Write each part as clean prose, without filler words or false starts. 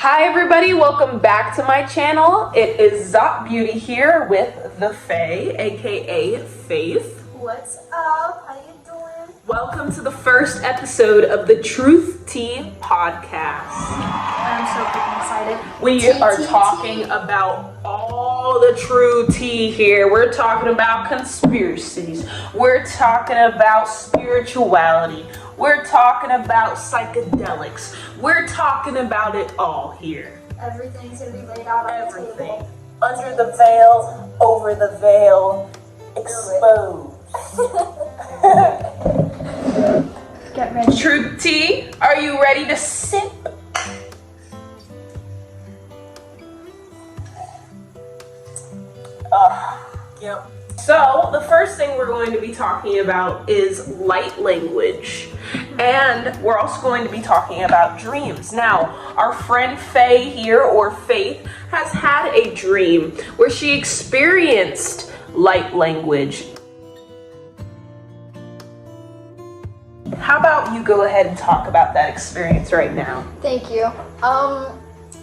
Hi everybody, welcome back to my channel. It is Zot Beauty here with the Faye, aka Faith. What's up? How you doing? Welcome to the first episode of the Truth Tea podcast. I'm so freaking excited. We are talking about all the true tea here. We're talking about conspiracies. We're talking about spirituality. We're talking about psychedelics. We're talking about it all here. Everything's gonna be laid out on the table. Under the veil, over the veil, exposed. Get ready. Truth tea, are you ready to sip? Yep. So the first thing we're going to be talking about is light language. And we're also going to be talking about dreams. Now, our friend Faye here, or Faith, has had a dream where she experienced light language. How about you go ahead and talk about that experience right now? Thank you.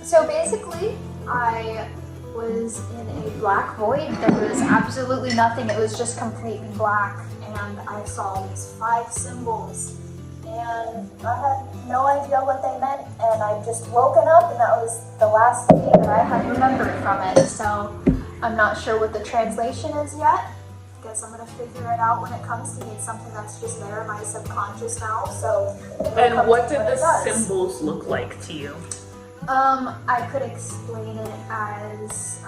So basically, I was in a black void. There was absolutely nothing. It was just completely black. And I saw these 5 symbols. And I had no idea what they meant. And I just woken up and that was the last thing that I had remembered from it. So I'm not sure what the translation is yet. Guess I'm gonna figure it out when it comes to me. It's something that's just there in my subconscious now. So. And what did the symbols look like to you? I could explain it as,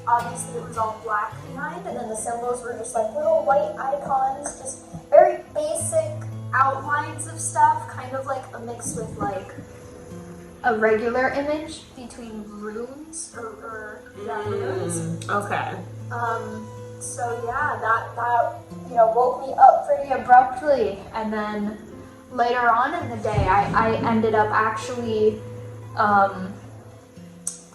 obviously it was all black behind, and then the symbols were just like little white icons, just very basic outlines of stuff, kind of like a mix with like a regular image between runes or runes. Okay. So yeah, that woke me up pretty abruptly, and then later on in the day, I ended up actually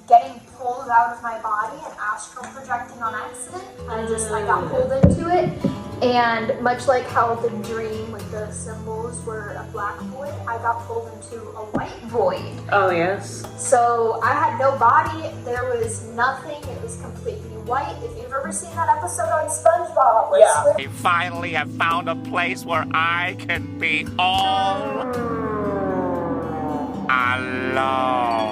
getting pulled out of my body and astral projecting on accident. I got pulled into it, and much like how the dream with the symbols were a black void, I got pulled into a white void. Oh yes. So I had no body, there was nothing, it was completely white. If you've ever seen that episode on SpongeBob where We finally have found a place where I can be all alone.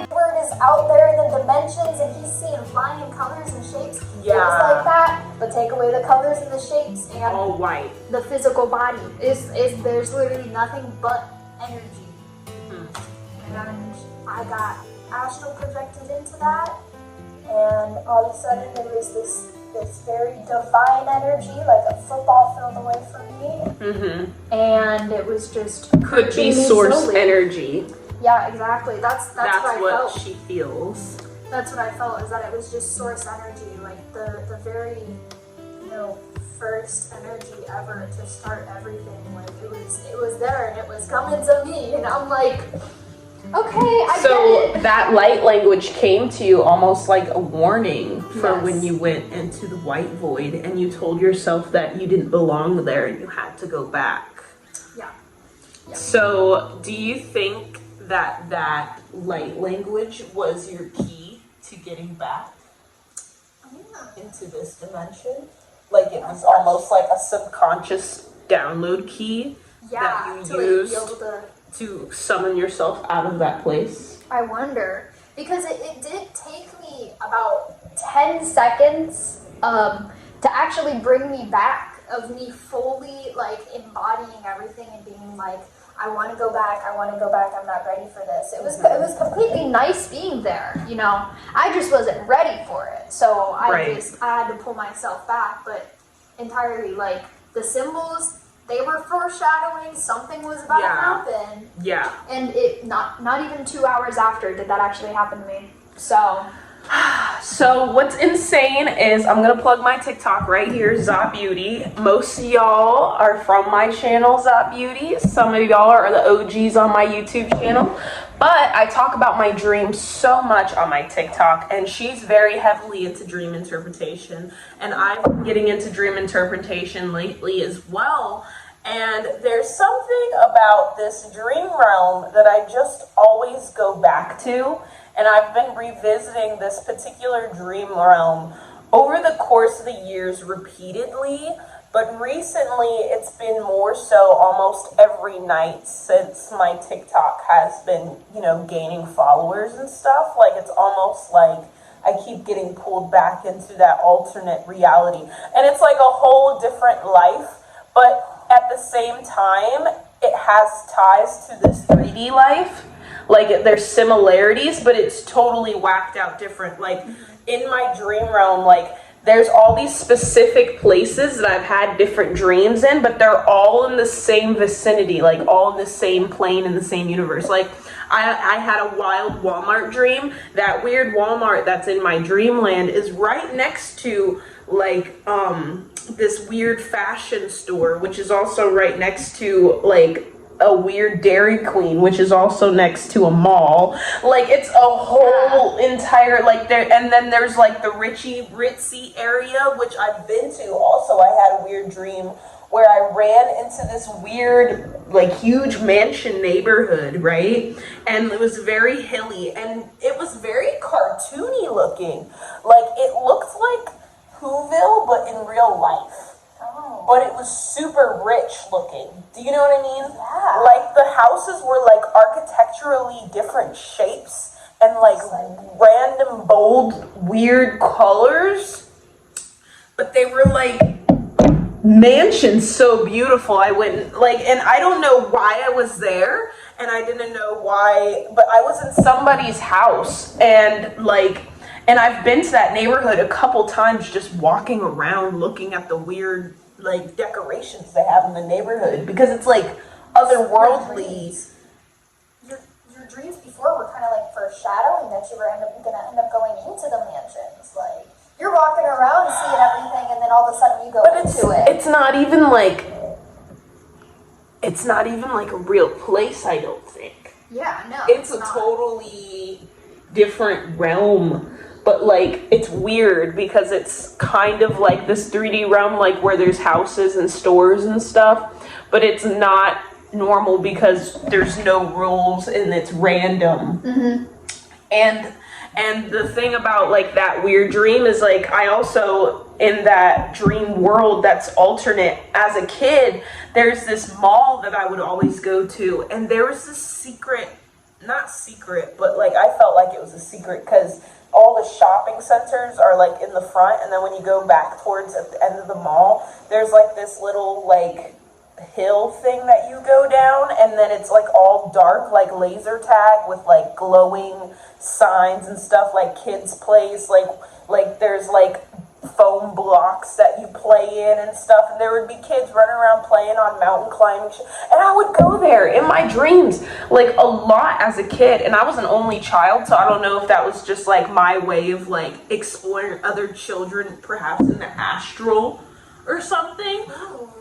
Squidward is out there in the dimensions and he's seeing flying colors and shapes. Yeah. It was like that, but take away the colors and the shapes and all white. the physical body is there's literally nothing but energy. And I got astral projected into that, and all of a sudden there was this very divine energy, like a football field away from me. And it was just Could be source slowly. energy. Yeah, exactly. That's what I felt. She feels. That's what I felt, is that it was just source energy, like the very, first energy ever to start everything. Like it was there and it was coming to me, and I'm like, okay, I get it. That light language came to you almost like a warning for Yes. when you went into the white void and you told yourself that you didn't belong there and you had to go back. Yeah. So do you think that light language was your key to getting back into this dimension? Like it was almost like a subconscious download key that you used be able to. to summon yourself out of that place? I wonder, because it did take me about 10 seconds to actually bring me back, of me fully like embodying everything and being like, I want to go back, I'm not ready for this. It was completely nice being there, I just wasn't ready for it. So I had to pull myself back, but entirely like the symbols, they were foreshadowing something was about to happen. Yeah. And it not even 2 hours after did that actually happen to me. So what's insane is I'm gonna plug my TikTok right here, Zot Beauty. Most of y'all are from my channel, Zot Beauty. Some of y'all are the OGs on my YouTube channel. But I talk about my dreams so much on my TikTok, and she's very heavily into dream interpretation. And I've been getting into dream interpretation lately as well. And there's something about this dream realm that I just always go back to. and I've been revisiting this particular dream realm over the course of the years repeatedly, but recently it's been more so almost every night since my TikTok has been, gaining followers and stuff. Like, it's almost like I keep getting pulled back into that alternate reality. And it's like a whole different life, but at the same time, it has ties to this 3D life. Like, there's similarities, but it's totally whacked out different. Like, in my dream realm, like, there's all these specific places that I've had different dreams in, but they're all in the same vicinity, like all in the same plane in the same universe. Like, I had a wild Walmart dream. That weird Walmart that's in my dreamland is right next to, like, this weird fashion store, which is also right next to, like, a weird Dairy Queen, which is also next to a mall. Like, it's a whole entire, like, there, and then there's like the ritzy area, which I've been to. Also, I had a weird dream where I ran into this weird, like, huge mansion neighborhood, right? And it was very hilly, and it was very cartoony looking. Like, it looked like Whoville, but in real life. But it was super rich looking. Do you know what I mean? Yeah. Like, the houses were like architecturally different shapes and like random bold weird colors. But they were like mansions, so beautiful. I went like, and I don't know why I was there, and I didn't know why, but I was in somebody's house, and like, and I've been to that neighborhood a couple times just walking around looking at the weird, like, decorations they have in the neighborhood, because it's like otherworldly. Your dreams before were kind of like foreshadowing that you were gonna end up going into the mansions. Like, you're walking around seeing everything, and then all of a sudden you go into it. It's not even like a real place, I don't think. Yeah, no. It's a totally different realm. But, like, it's weird because it's kind of like this 3D realm, like, where there's houses and stores and stuff. But it's not normal because there's no rules and it's random. Mm-hmm. And the thing about, like, that weird dream is, like, I also, in that dream world that's alternate, as a kid, there's this mall that I would always go to. And there was this secret, not secret, but, like, I felt like it was a secret because all the shopping centers are like in the front, and then when you go back towards at the end of the mall, there's like this little like hill thing that you go down, and then it's like all dark, like laser tag with like glowing signs and stuff, like kids place, like there's like foam blocks that you play in and stuff, and there would be kids running around playing on mountain climbing and I would go there in my dreams like a lot as a kid, and I was an only child, so I don't know if that was just like my way of like exploring other children perhaps in the astral or something.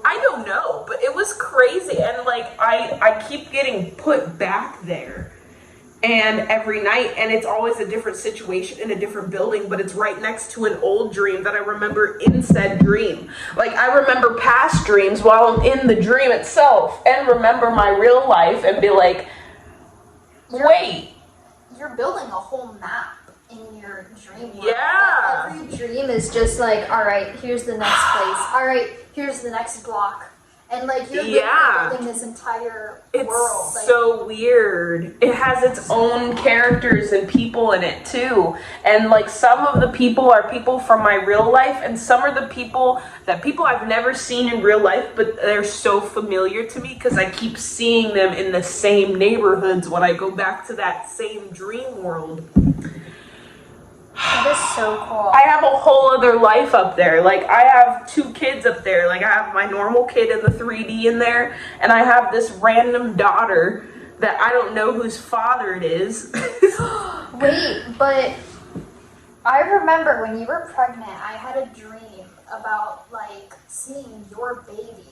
I don't know, but it was crazy, and like I keep getting put back there. And every night, and it's always a different situation in a different building, but it's right next to an old dream that I remember in said dream. Like, I remember past dreams while I'm in the dream itself, and remember my real life and be like, wait. You're building a whole map in your dream world. Yeah. Like, every dream is just like, all right, here's the next place. All right, here's the next block. And like you're building this entire world. It's so weird. It has its own characters and people in it too. And like some of the people are people from my real life, and some are the people I've never seen in real life, but they're so familiar to me because I keep seeing them in the same neighborhoods when I go back to that same dream world. That is so cool. I have a whole other life up there. Like, I have 2 kids up there. Like, I have my normal kid in the 3D in there, and I have this random daughter that I don't know whose father it is. Wait, but I remember when you were pregnant, I had a dream about, like, seeing your baby.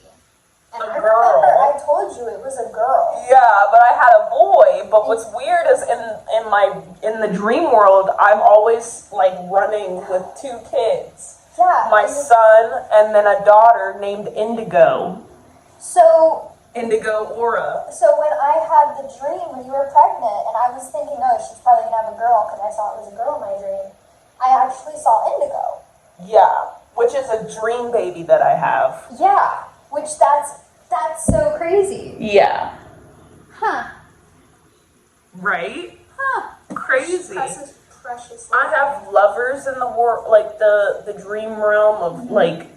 And I remember I told you it was a girl. Yeah, but I had a boy. But what's weird is in the dream world, I'm always like running with 2 kids. Yeah. My son and then a daughter named Indigo. So Indigo Aura. So when I had the dream when you were pregnant, and I was thinking, oh, she's probably gonna have a girl. thought, because I saw it was a girl in my dream, I actually saw indigo. Yeah, which is a dream baby that I have. Yeah, which that's so crazy. Yeah. Huh. Right? Huh. Crazy. Precious. I have lovers in the world, like the dream realm of like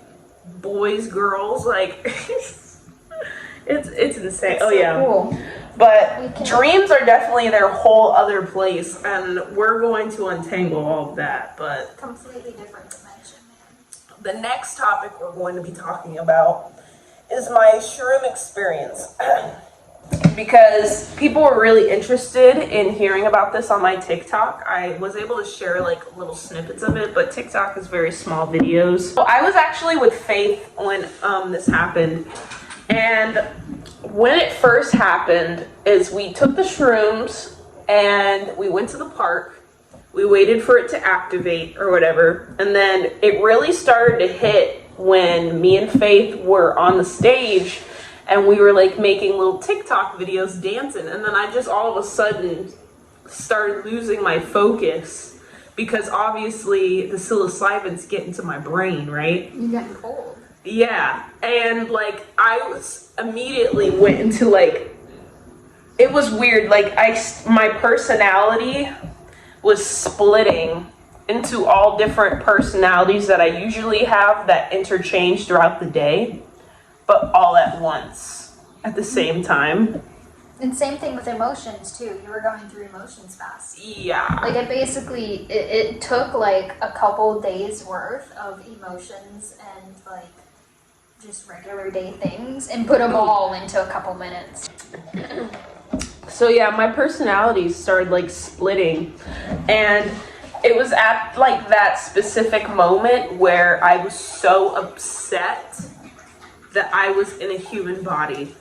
boys, girls, like it's insane. That's oh so yeah. Cool. But dreams are definitely their whole other place, and we're going to untangle all of that. But Completely different dimension, man. the next topic we're going to be talking about is my shroom experience. Because people were really interested in hearing about this on my TikTok. I was able to share like little snippets of it, but TikTok is very small videos. So I was actually with Faith when this happened. And when it first happened is we took the shrooms and we went to the park. We waited for it to activate or whatever. And then it really started to hit when me and Faith were on the stage and we were like making little TikTok videos dancing. And then I just all of a sudden started losing my focus because obviously the psilocybin's getting into my brain, right? You getting cold. Yeah. And like I was immediately went into like, it was weird. Like my personality was splitting into all different personalities that I usually have that interchange throughout the day, but all at once at the same time. And same thing with emotions too. You were going through emotions fast. Yeah. Like it took like a couple days worth of emotions and like just regular day things and put them all into a couple minutes. So yeah, my personalities started like splitting, and it was at like that specific moment where I was so upset that I was in a human body.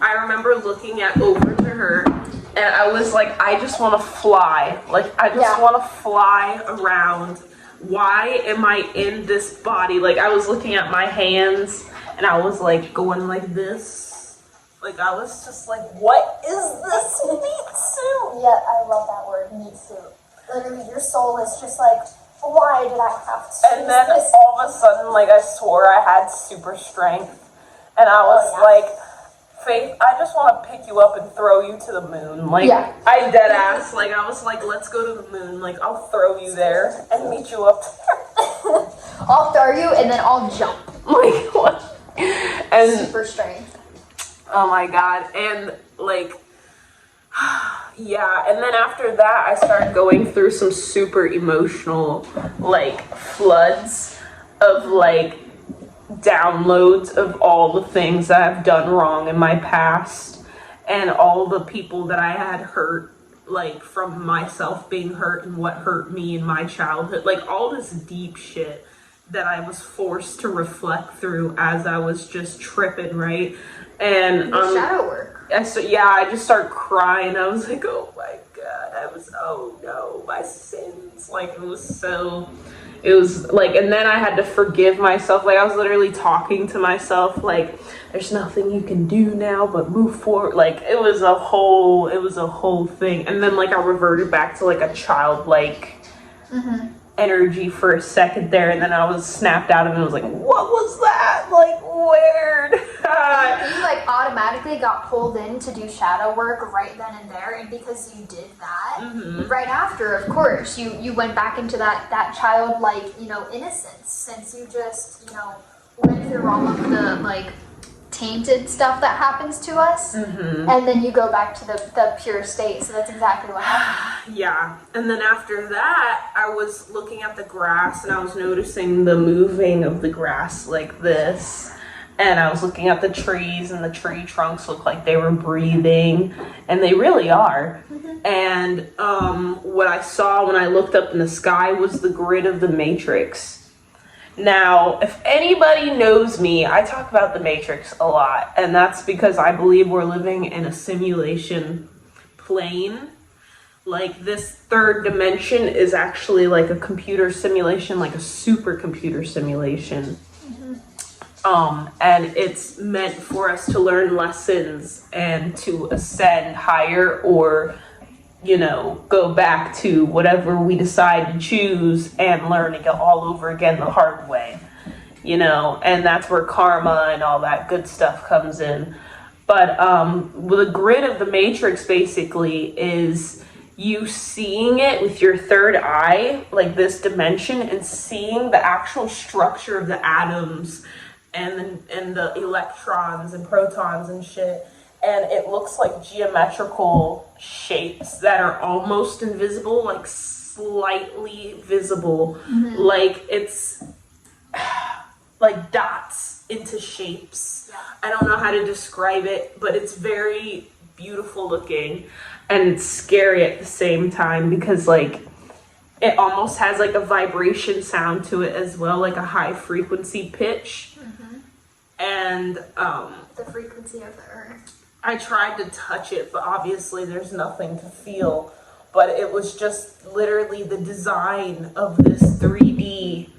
I remember looking over to her and I was like, I just want to fly. Like, I just want to fly around. Why am I in this body? Like, I was looking at my hands and I was like going like this. Like, I was just like, what is this meat suit? Yeah, I love that word, meat suit. Literally, your soul is just like, why did I have to? And then all of a sudden, like, I swore I had super strength. And I was like, Faith, I just want to pick you up and throw you to the moon. Like, I dead ass. Like, I was like, let's go to the moon. Like, I'll throw you there and meet you up there. I'll throw you and then I'll jump. Like, what? And super strength. Oh my God. And like, yeah. And then after that, I started going through some super emotional, like, floods of like downloads of all the things that I've done wrong in my past and all the people that I had hurt, like from myself being hurt and what hurt me in my childhood, like all this deep shit that I was forced to reflect through as I was just tripping, right? And shadow work. I just started crying. I was like, oh my God, oh no, my sins. Like, it was like, and then I had to forgive myself. Like, I was literally talking to myself, like, there's nothing you can do now but move forward. Like, it was a whole thing. And then, like, I reverted back to, like, a childlike energy for a second there. And then I was snapped out of it. I was like, what was that? Like, weird. You, like, automatically got pulled in to do shadow work right then and there. And because you did that, right after, of course, you went back into that childlike, innocence, since you just, went through all of the, like, tainted stuff that happens to us, and then you go back to the pure state. So that's exactly what happened. Yeah. And then after that, I was looking at the grass and I was noticing the moving of the grass like this. And I was looking at the trees, and the tree trunks looked like they were breathing, and they really are. And what I saw when I looked up in the sky was the grid of the Matrix. Now, if anybody knows me, I talk about the Matrix a lot, and that's because I believe we're living in a simulation plane. Like, this third dimension is actually like a computer simulation, like a supercomputer simulation. And it's meant for us to learn lessons and to ascend higher or you know, go back to whatever we decide to choose and learn it all over again the hard way, you know, and that's where karma and all that good stuff comes in. But the grid of the matrix basically is you seeing it with your third eye, like this dimension, and seeing the actual structure of the atoms and the electrons and protons and shit. And it looks like geometrical shapes that are almost invisible, like slightly visible. Like it's like dots into shapes. I don't know how to describe it, but it's very beautiful looking and it's scary at the same time because like it almost has like a vibration sound to it as well, like a high frequency pitch. And the frequency of the earth. I tried to touch it, but obviously there's nothing to feel. But it was just literally the design of this 3D,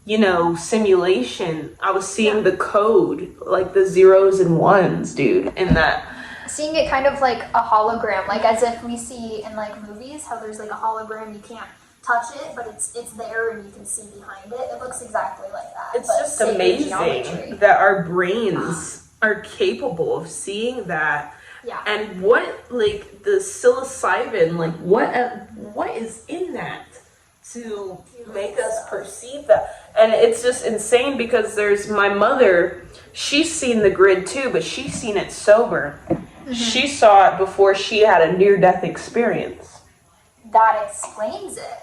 you know, simulation. I was seeing the code, like the zeros and ones, dude, in that. Seeing it kind of like a hologram, like as if we see in like movies how there's like a hologram, you can't touch it, but it's there and you can see behind it. It looks exactly like that. It's just amazing that our brains are capable of seeing that. Yeah. And what, like, the psilocybin, like, what is in that to make us perceive that? And it's just insane because there's my mother, she's seen the grid too, but she's seen it sober. She saw it before she had a near-death experience. That explains it.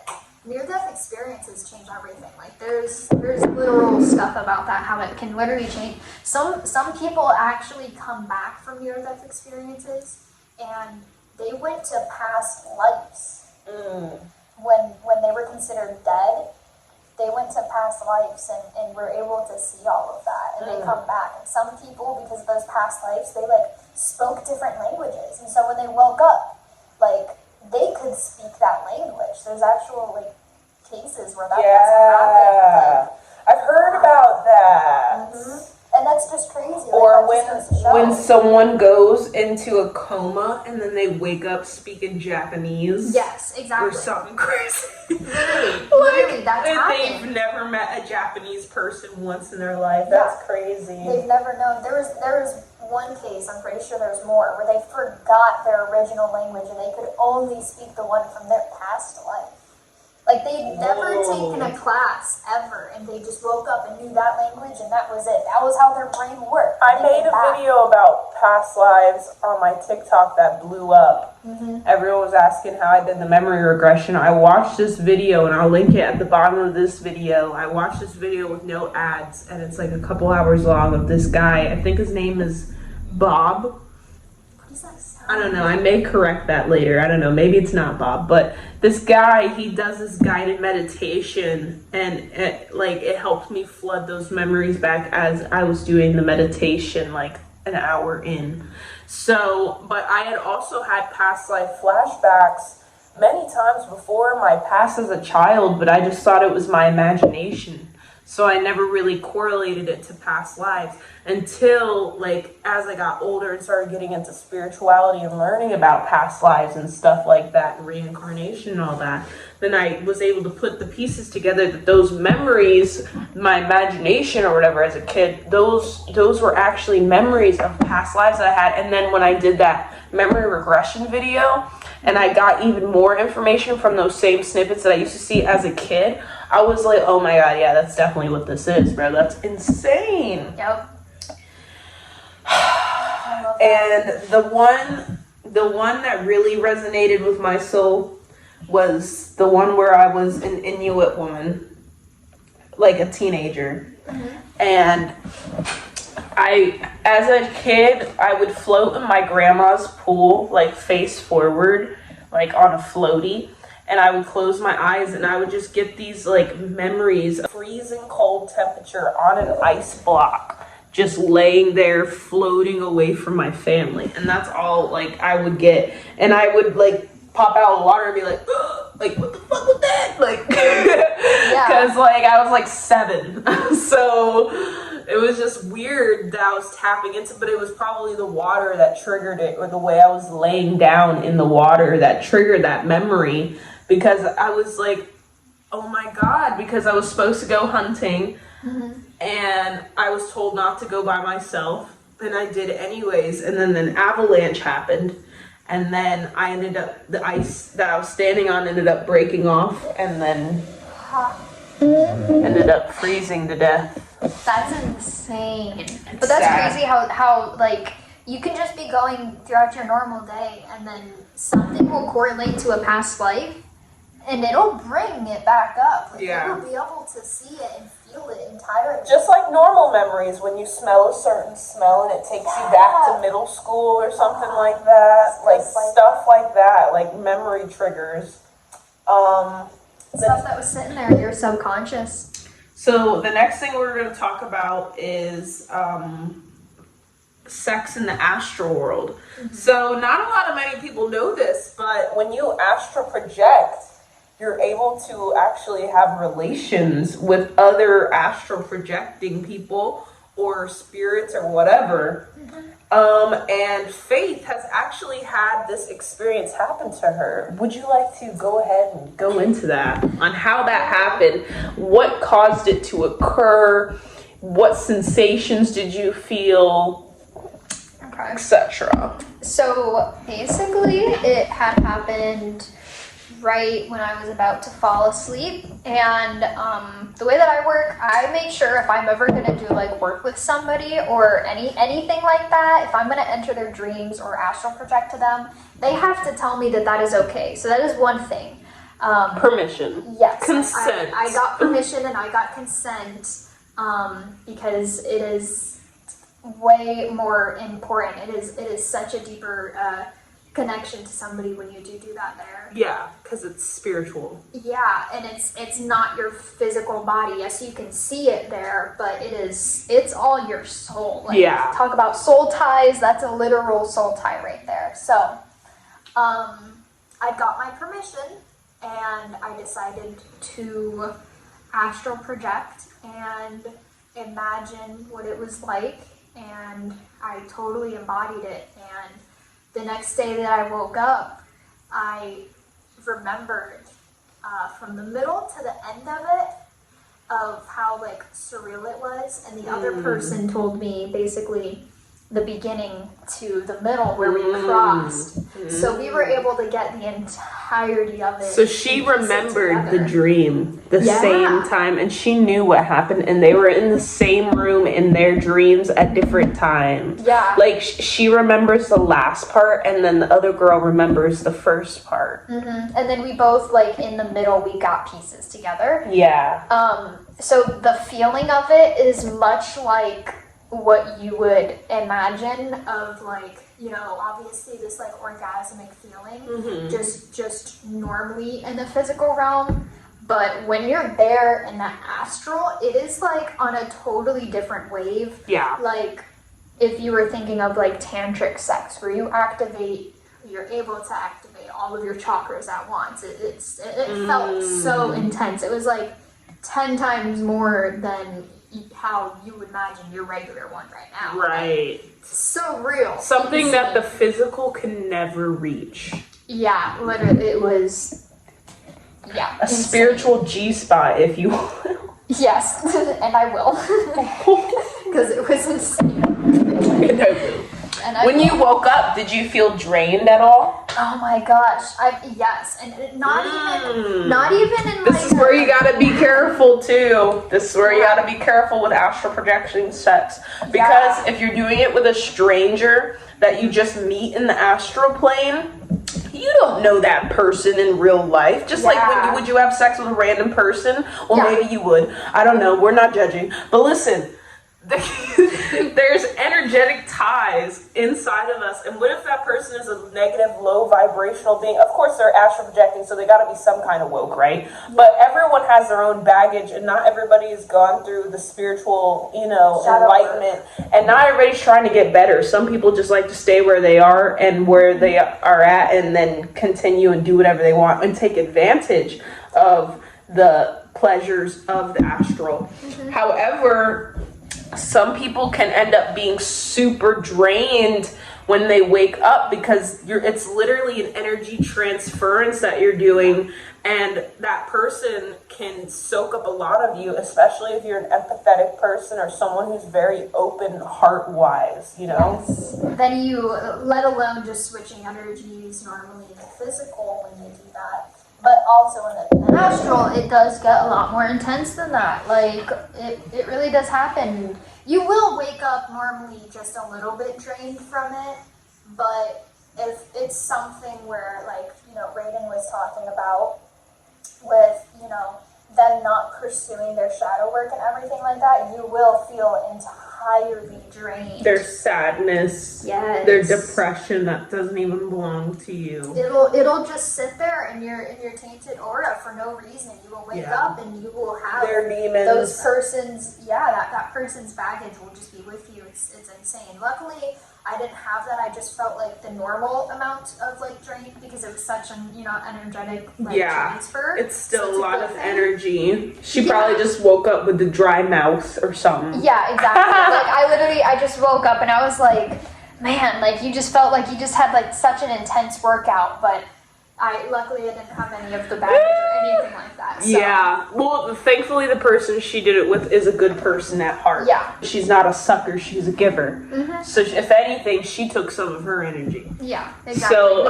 Near-death experiences change everything. Like there's literal stuff about that, how it can literally change. Some people actually come back from near-death experiences and they went to past lives. When they were considered dead, they went to past lives and were able to see all of that, and they come back. And some people, because of those past lives, they like spoke different languages, and so when they woke up, like they could speak that language. There's actual like cases where that has happened. Like, I've heard about that. And that's just crazy. Or like, when someone goes into a coma and then they wake up speaking Japanese. Yes, exactly. Or something crazy. Literally, that's happened. They've never met a Japanese person once in their life. That's crazy. They've never known. There was one case, I'm pretty sure there's more, where they forgot their original language and they could only speak the one from their past life. Like they'd never taken a class ever, and they just woke up and knew that language, and that was it. That was how their brain worked. I made a video about past lives on my TikTok that blew up. Everyone was asking how I did the memory regression. I watched this video, and I'll link it at the bottom of this video. I watched this video with no ads, and it's like a couple hours long of this guy. I think his name is Bob. What does that sound? I don't know. I may correct that later. I don't know. Maybe it's not Bob, but this guy, he does this guided meditation, and it helped me flood those memories back as I was doing the meditation, like an hour in. So, but I had also had past life flashbacks many times before my past as a child, but I just thought it was my imagination. So I never really correlated it to past lives until, like, as I got older and started getting into spirituality and learning about past lives and stuff like that, and reincarnation and all that. Then I was able to put the pieces together that those memories, my imagination or whatever as a kid, those were actually memories of past lives that I had. And then when I did that memory regression video, and I got even more information from those same snippets that I used to see as a kid, I was like, oh my god, yeah, that's definitely what this is, bro. That's insane. Yep. And the one that really resonated with my soul was the one where I was an Inuit woman, like a teenager. And as a kid, I would float in my grandma's pool, like face forward, like on a floaty. And I would close my eyes and I would just get these like memories of freezing cold temperature on an ice block, just laying there floating away from my family. And that's all like I would get. And I would like pop out of the water and be like, ugh, like what the fuck was that? Like, because like I was like 7. So It was just weird that I was tapping into, but it was probably the water that triggered it, or the way I was laying down in the water that triggered that memory, because I was like, oh my God, because I was supposed to go hunting and I was told not to go by myself, and I did anyways, and then an avalanche happened, and then I ended up, the ice that I was standing on ended up breaking off, and then ended up freezing to death. That's insane. But that's crazy how like you can just be going throughout your normal day and then something will correlate to a past life and it'll bring it back up. Like, Yeah. you'll be able to see it and feel it entirely. Just like normal memories, when you smell a certain smell and it takes you back to middle school or something like that, like stuff like that, like memory triggers. Stuff that was sitting there in your subconscious. So the next thing we're going to talk about is sex in the astral world. So not many people know this, but when you astral project, you're able to actually have relations with other astral projecting people or spirits or whatever. And Faith has actually had this experience happen to her. Would you like to go ahead and go into that, on how that happened, what caused it to occur, what sensations did you feel, Okay. etc. So basically it had happened right when I was about to fall asleep, and the way that I work, I make sure if I'm ever gonna do like work with somebody or anything like that, if I'm gonna enter their dreams or astral project to them, they have to tell me that that is okay. So that is one thing. Permission. Yes. Consent. I got permission and I got consent because it is way more important. It is such a deeper connection to somebody when you do that there. Yeah, because it's spiritual. Yeah, and it's not your physical body. Yes, you can see it there, but it's all your soul. Like, Yeah. talk about soul ties, that's a literal soul tie right there. So I got my permission and I decided to astral project and imagine what it was like, and I totally embodied it. And the next day that I woke up, I remembered from the middle to the end of it, of how like surreal it was, and the other person told me basically the beginning to the middle where we crossed. So we were able to get the entirety of it. So she and piece it remembered the together. dream the Yeah. same time, and she knew what happened, and they were in the same room in their dreams at different times. Yeah. Like she remembers the last part, and then the other girl remembers the first part. And then we both, like, in the middle, we got pieces together. Yeah. So the feeling of it is much like what you would imagine of, like, you know, obviously this like orgasmic feeling, just normally in the physical realm. But when you're there in the astral, it is like on a totally different wave. Yeah. Like if you were thinking of like tantric sex, where you're able to activate all of your chakras at once. It felt so intense. It was like 10 times more than how you would imagine your regular one right now. Right. So real. Something that the physical can never reach. Yeah, literally, it was. Yeah. A insane. spiritual G-spot, if you will. Yes, and I will. Because it was insane. And I When will. you woke up, did you feel drained at all? Oh my gosh! Yes, and not even in This is where you gotta be careful too. This is where you gotta be careful with astral projection sex. Because if you're doing it with a stranger that you just meet in the astral plane, you don't know that person in real life. Just like would you have sex with a random person? Well, maybe you would. I don't know. We're not judging. But listen, there's energetic ties inside of us, and what if that person is a negative, low vibrational being? Of course they're astral projecting, so they got to be some kind of woke, right? But everyone has their own baggage, and not everybody has gone through the spiritual, enlightenment, and not everybody's trying to get better. Some people just like to stay where they are and where they are at, and then continue and do whatever they want and take advantage of the pleasures of the astral. However, some people can end up being super drained when they wake up because it's literally an energy transference that you're doing, and that person can soak up a lot of you, especially if you're an empathetic person or someone who's very open heart-wise, you know? Yes. Then you, let alone just switching energies normally in the physical when you do that, but also in the astral, it does get a lot more intense than that. Like, it really does happen. You will wake up normally just a little bit drained from it, but if it's something where, like, you know, Raiden was talking about with, you know, them not pursuing their shadow work and everything like that, you will feel entirely drained. Their sadness, yes, their depression that doesn't even belong to you. It'll just sit there in your tainted aura for no reason. You will wake up and you will have their demons. Those persons, that person's baggage will just be with you. It's insane. Luckily, I didn't have that. I just felt like the normal amount of like drain because it was such an energetic transfer. It's still a lot of energy. She probably just woke up with the dry mouth or something. Yeah, exactly. Like I just woke up and I was like, man, like you just felt like you just had like such an intense workout, but luckily I didn't have any of the baggage or anything like that. So. Yeah. Well, thankfully the person she did it with is a good person at heart. Yeah. She's not a sucker, she's a giver. Mm-hmm. So if anything, she took some of her energy. Yeah, exactly. So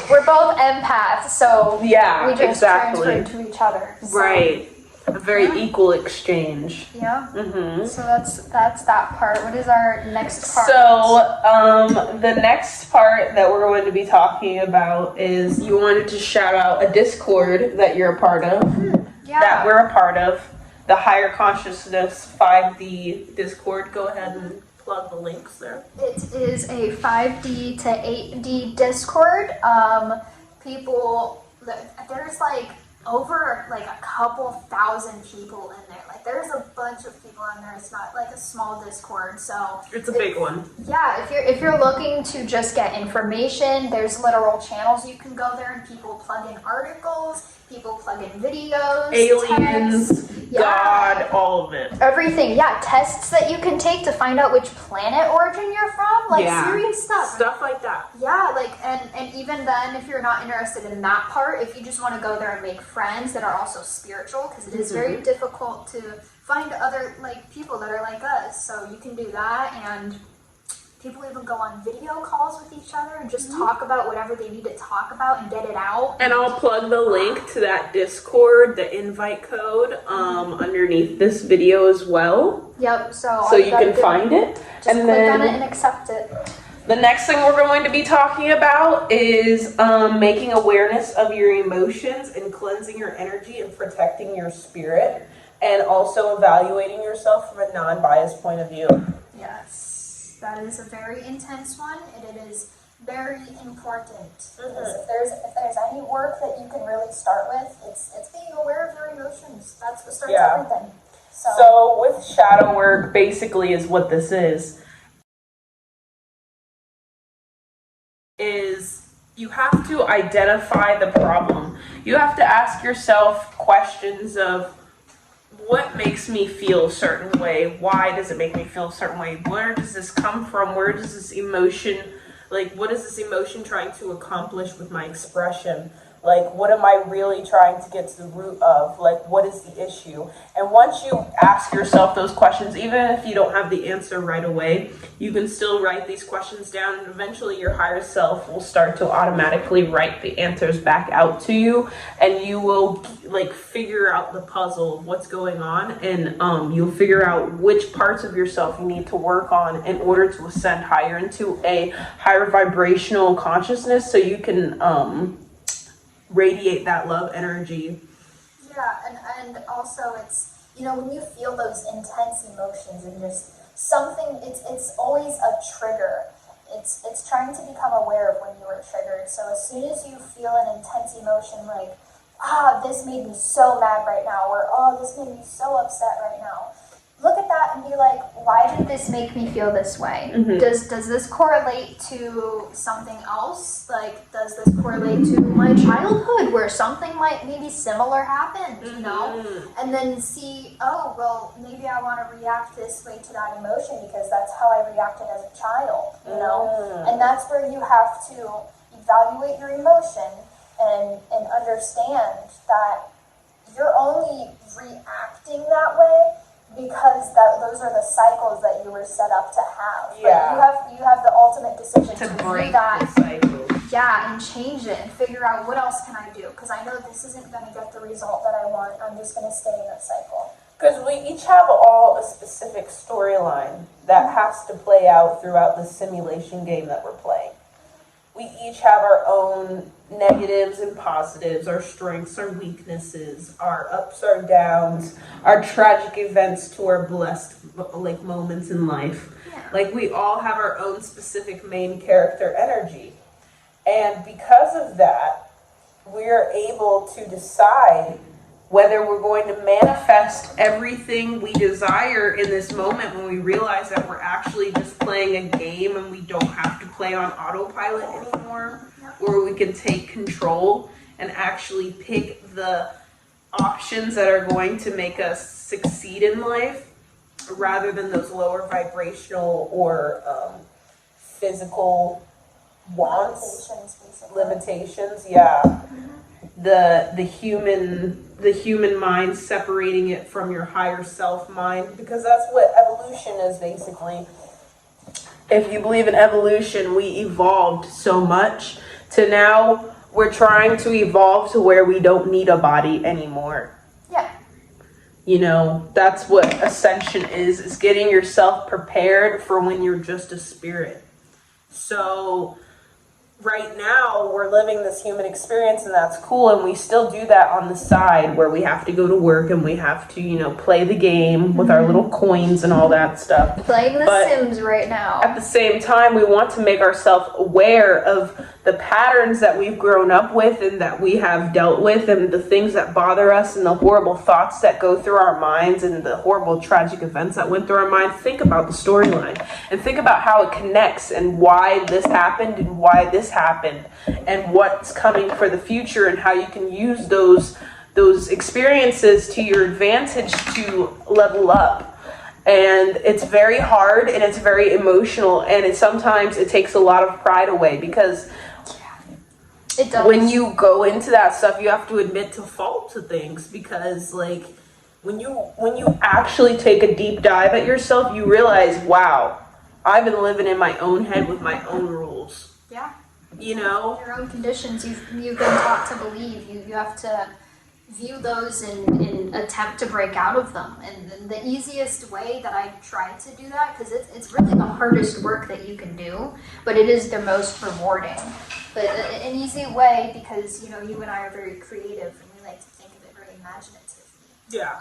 we're both empaths, so yeah, we just transfer to each other. So. Right. A very equal exchange. Yeah. Mm-hmm. So that's that part. What is our next part? So the next part that we're going to be talking about is you wanted to shout out a Discord that you're a part of. Yeah. That we're a part of. The Higher Consciousness 5D Discord. Go ahead and plug the links there. It is a 5D to 8D Discord. There's like over like a couple thousand people in there. Like there's a bunch of people in there. It's not like a small Discord, so it's a big one. Yeah, if you're looking to just get information, there's literal channels you can go there and people plug in articles, people plug in videos, aliens, texts, God, all of it. Everything, tests that you can take to find out which planet origin you're from, like serious stuff like that. Yeah, like and even then, if you're not interested in that part, if you just want to go there and make friends that are also spiritual, because it is very difficult to find other like people that are like us, so you can do that. And people even go on video calls with each other and just talk about whatever they need to talk about and get it out. And I'll plug the link to that Discord, the invite code, underneath this video as well. Yep, so you can find it. Just click on it and accept it. The next thing we're going to be talking about is making awareness of your emotions and cleansing your energy and protecting your spirit, and also evaluating yourself from a non-biased point of view. Yes, that is a very intense one, and it is very important. Because if there's any work that you can really start with, it's being aware of your emotions. That's what starts everything. So with shadow work, basically is what this is you have to identify the problem. You have to ask yourself questions of what makes me feel a certain way? Why does it make me feel a certain way? Where does this come from? Where does this emotion, what is this emotion trying to accomplish with my expression? What am I really trying to get to the root of? What is the issue? And once you ask yourself those questions, even if you don't have the answer right away, you can still write these questions down, and eventually your higher self will start to automatically write the answers back out to you, and you will figure out the puzzle of what's going on, and you'll figure out which parts of yourself you need to work on in order to ascend higher into a higher vibrational consciousness, so you can radiate that love energy. Yeah, and also it's, when you feel those intense emotions and just something, it's always a trigger. It's trying to become aware of when you were triggered. So as soon as you feel an intense emotion this made me so mad right now, or this made me so upset right now, look at that and be like, why did this make me feel this way? Mhm. Does this correlate to something else? Like, does this correlate to my childhood where something like maybe similar happened, you know? And then see, oh, well, maybe I want to react this way to that emotion because that's how I reacted as a child, you know? And that's where you have to evaluate your emotion and understand that you're only reacting that way because those are the cycles that you were set up to have. Yeah. But you have the ultimate decision To to break do that. the cycle. Yeah, and change it and figure out what else can I do, because I know this isn't going to get the result that I want. I'm just going to stay in that cycle. Because we each have all a specific storyline that has to play out throughout the simulation game that we're playing. We each have our own negatives and positives, our strengths, our weaknesses, our ups, our downs, our tragic events to our blessed like moments in life. Yeah. Like we all have our own specific main character energy. And because of that, we're able to decide whether we're going to manifest everything we desire in this moment when we realize that we're actually just playing a game and we don't have to play on autopilot anymore, or we can take control and actually pick the options that are going to make us succeed in life rather than those lower vibrational or physical wants, limitations. Yeah. The human mind, separating it from your higher self mind, because that's what evolution is basically. If you believe in evolution, we evolved so much to now we're trying to evolve to where we don't need a body anymore. Yeah. You know, that's what ascension is getting yourself prepared for when you're just a spirit. So right now we're living this human experience, and that's cool, and we still do that on the side where we have to go to work and we have to, you know, play the game with our little coins and all that stuff. Playing The But Sims right now. at the same time, we want to make ourselves aware of the patterns that we've grown up with and that we have dealt with, and the things that bother us and the horrible thoughts that go through our minds and the horrible tragic events that went through our mind. Think about the storyline and think about how it connects and why this happened and why this happened and what's coming for the future and how you can use those experiences to your advantage to level up. And it's very hard and it's very emotional, and sometimes it takes a lot of pride away, because It does. when you go into that stuff, you have to admit to fault to things, because like when you actually take a deep dive at yourself, you realize, wow, I've been living in my own head with my own rules. Yeah. You know? Your own conditions you've been taught to believe. You have to view those and attempt to break out of them. And the easiest way that I try to do that, because it's really the hardest work that you can do, but it is the most rewarding. But an easy way, because you know you and I are very creative and we like to think of it very imaginatively. Yeah.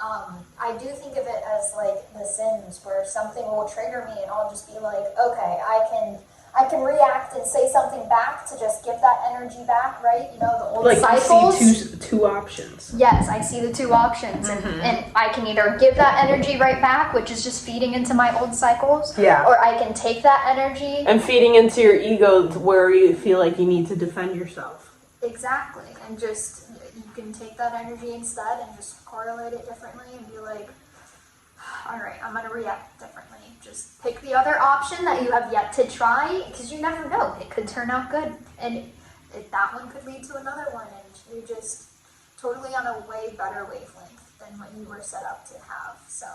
I do think of it as like The Sims, where something will trigger me and I'll just be like, okay, I can react and say something back to just give that energy back, right? You know, the old Like cycles. you see two options. Yes, I see the two options, and I can either give that energy right back, which is just feeding into my old cycles, Yeah. or I can take that energy. And feeding into your ego where you feel like you need to defend yourself. Exactly, and just, you can take that energy instead and just correlate it differently and be like, all right, I'm going to react differently. Just pick the other option that you have yet to try, because you never know. It could turn out good, and that one could lead to another one, and you're just totally on a way better wavelength than what you were set up to have. So,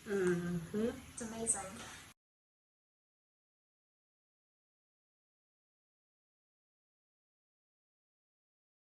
it's amazing.